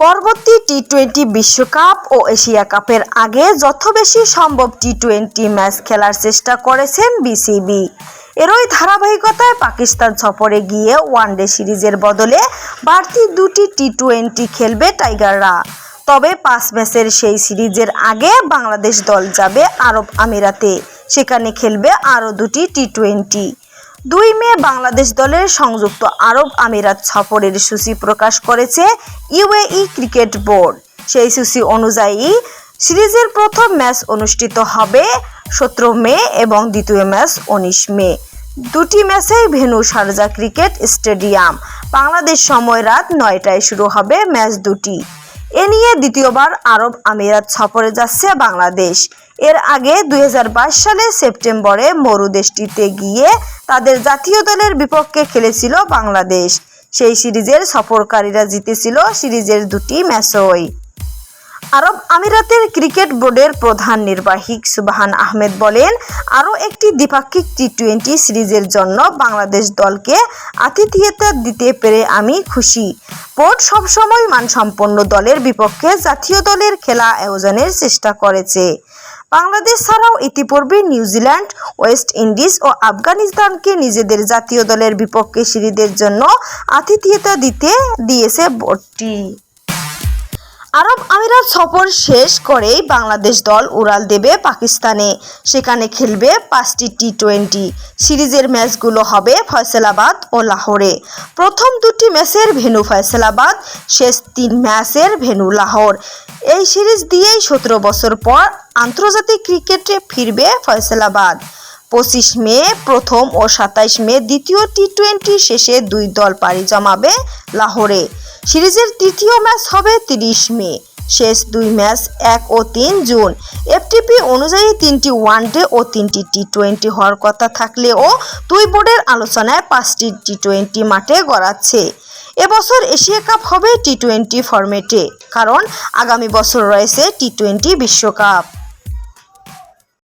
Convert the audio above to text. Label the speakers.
Speaker 1: পরবর্তী টি-20 বিশ্বকাপ ও এশিয়া কাপের আগে যত বেশি সম্ভব টি-20 ম্যাচ খেলার চেষ্টা করেছেন বিসিবি। এরই ধারাবাহিকতায় পাকিস্তান সফরে গিয়ে ওয়ানডে সিরিজের বদলে বাড়তি দুটি টি-20 খেলবে টাইগাররা। তবে 5 ম্যাচের সেই সিরিজের আগে বাংলাদেশ দল যাবে আরব আমিরাতে, সেখানে খেলবে আরও দুটি টি-20। 2 মে বাংলাদেশ দলের সংযুক্ত আরব আমিরাত সফরের সূচি প্রকাশ করেছে ইউএই ক্রিকেট বোর্ড। সেই সূচি অনুযায়ী সিরিজের প্রথম ম্যাচ অনুষ্ঠিত হবে 17 মে এবং দ্বিতীয় ম্যাচ 19 মে। দুটি ম্যাচেই venue Sharjah cricket stadium. Bangladesh সময় রাত 9টায় শুরু হবে ম্যাচ দুটি। এ নিয়ে দ্বিতীয়বার আরব আমিরাত সফরে যাচ্ছে বাংলাদেশ। এর আগে 2022 সালের সেপ্টেম্বরে মরু দেশটিতে গিয়ে তাদের জাতীয় দলের বিপক্ষে খেলেছিল বাংলাদেশ। সেই সিরিজের সফরকারীরা জিতেছিল সিরিজের দুটি ম্যাচই। আরব আমিরাতের ক্রিকেট বোর্ডের প্রধান নির্বাহী সুবহান আহমেদ বলেন, আরও একটি দ্বিপাক্ষিক টি-20 সিরিজের জন্য বাংলাদেশ দলকে আতিথেয়তা দিতে পেরে আমি খুশি। বোর্ড সবসময় মানসম্পন্ন দলের বিপক্ষে জাতীয় দলের খেলা আয়োজনের চেষ্টা করেছে। বাংলাদেশ ছাড়াও ইতিপূর্বে নিউজিল্যান্ড, ওয়েস্ট ইন্ডিজ ও আফগানিস্তানকে নিজেদের জাতীয় দলের বিপক্ষে সিরিজের জন্য আতিথেয়তা দিয়েছে বোর্ডটি। আরব আমিরাত সফর শেষ করেই বাংলাদেশ দল উড়াল দেবে পাকিস্তানে। সেখানে খেলবে 5টি টি-20। সিরিজের ম্যাচগুলো হবে ফয়সালাবাদ ও লাহোরে। প্রথম দুটি ম্যাচের ভেন্যু ফয়সালাবাদ, শেষ 3 ম্যাচের ভেন্যু লাহোর। এই সিরিজ দিয়েই 17 বছর পর আন্তর্জাতিক ক্রিকেটে ফিরবে ফয়সালাবাদ। 25 মে প্রথম ও 27 মে দ্বিতীয় টি-20 শেষে 2 দল পাড়ি জমাবে লাহোরে। সিরিজের তৃতীয় ম্যাচ হবে 30 মে। শেষ 2 ম্যাচ 1 ও 3 জুন। এফটিপি অনুযায়ী 3টি ওয়ানডে ও 3টি টি-20 হওয়ার কথা থাকলেও 2 বোর্ডের আলোচনায় 5টি টি-20 মাঠে গড়াচ্ছে। এবছর এশিয়া কাপ হবে টি-20 ফরম্যাটে, কারণ আগামী বছর রয়েছে টি-20 বিশ্বকাপ।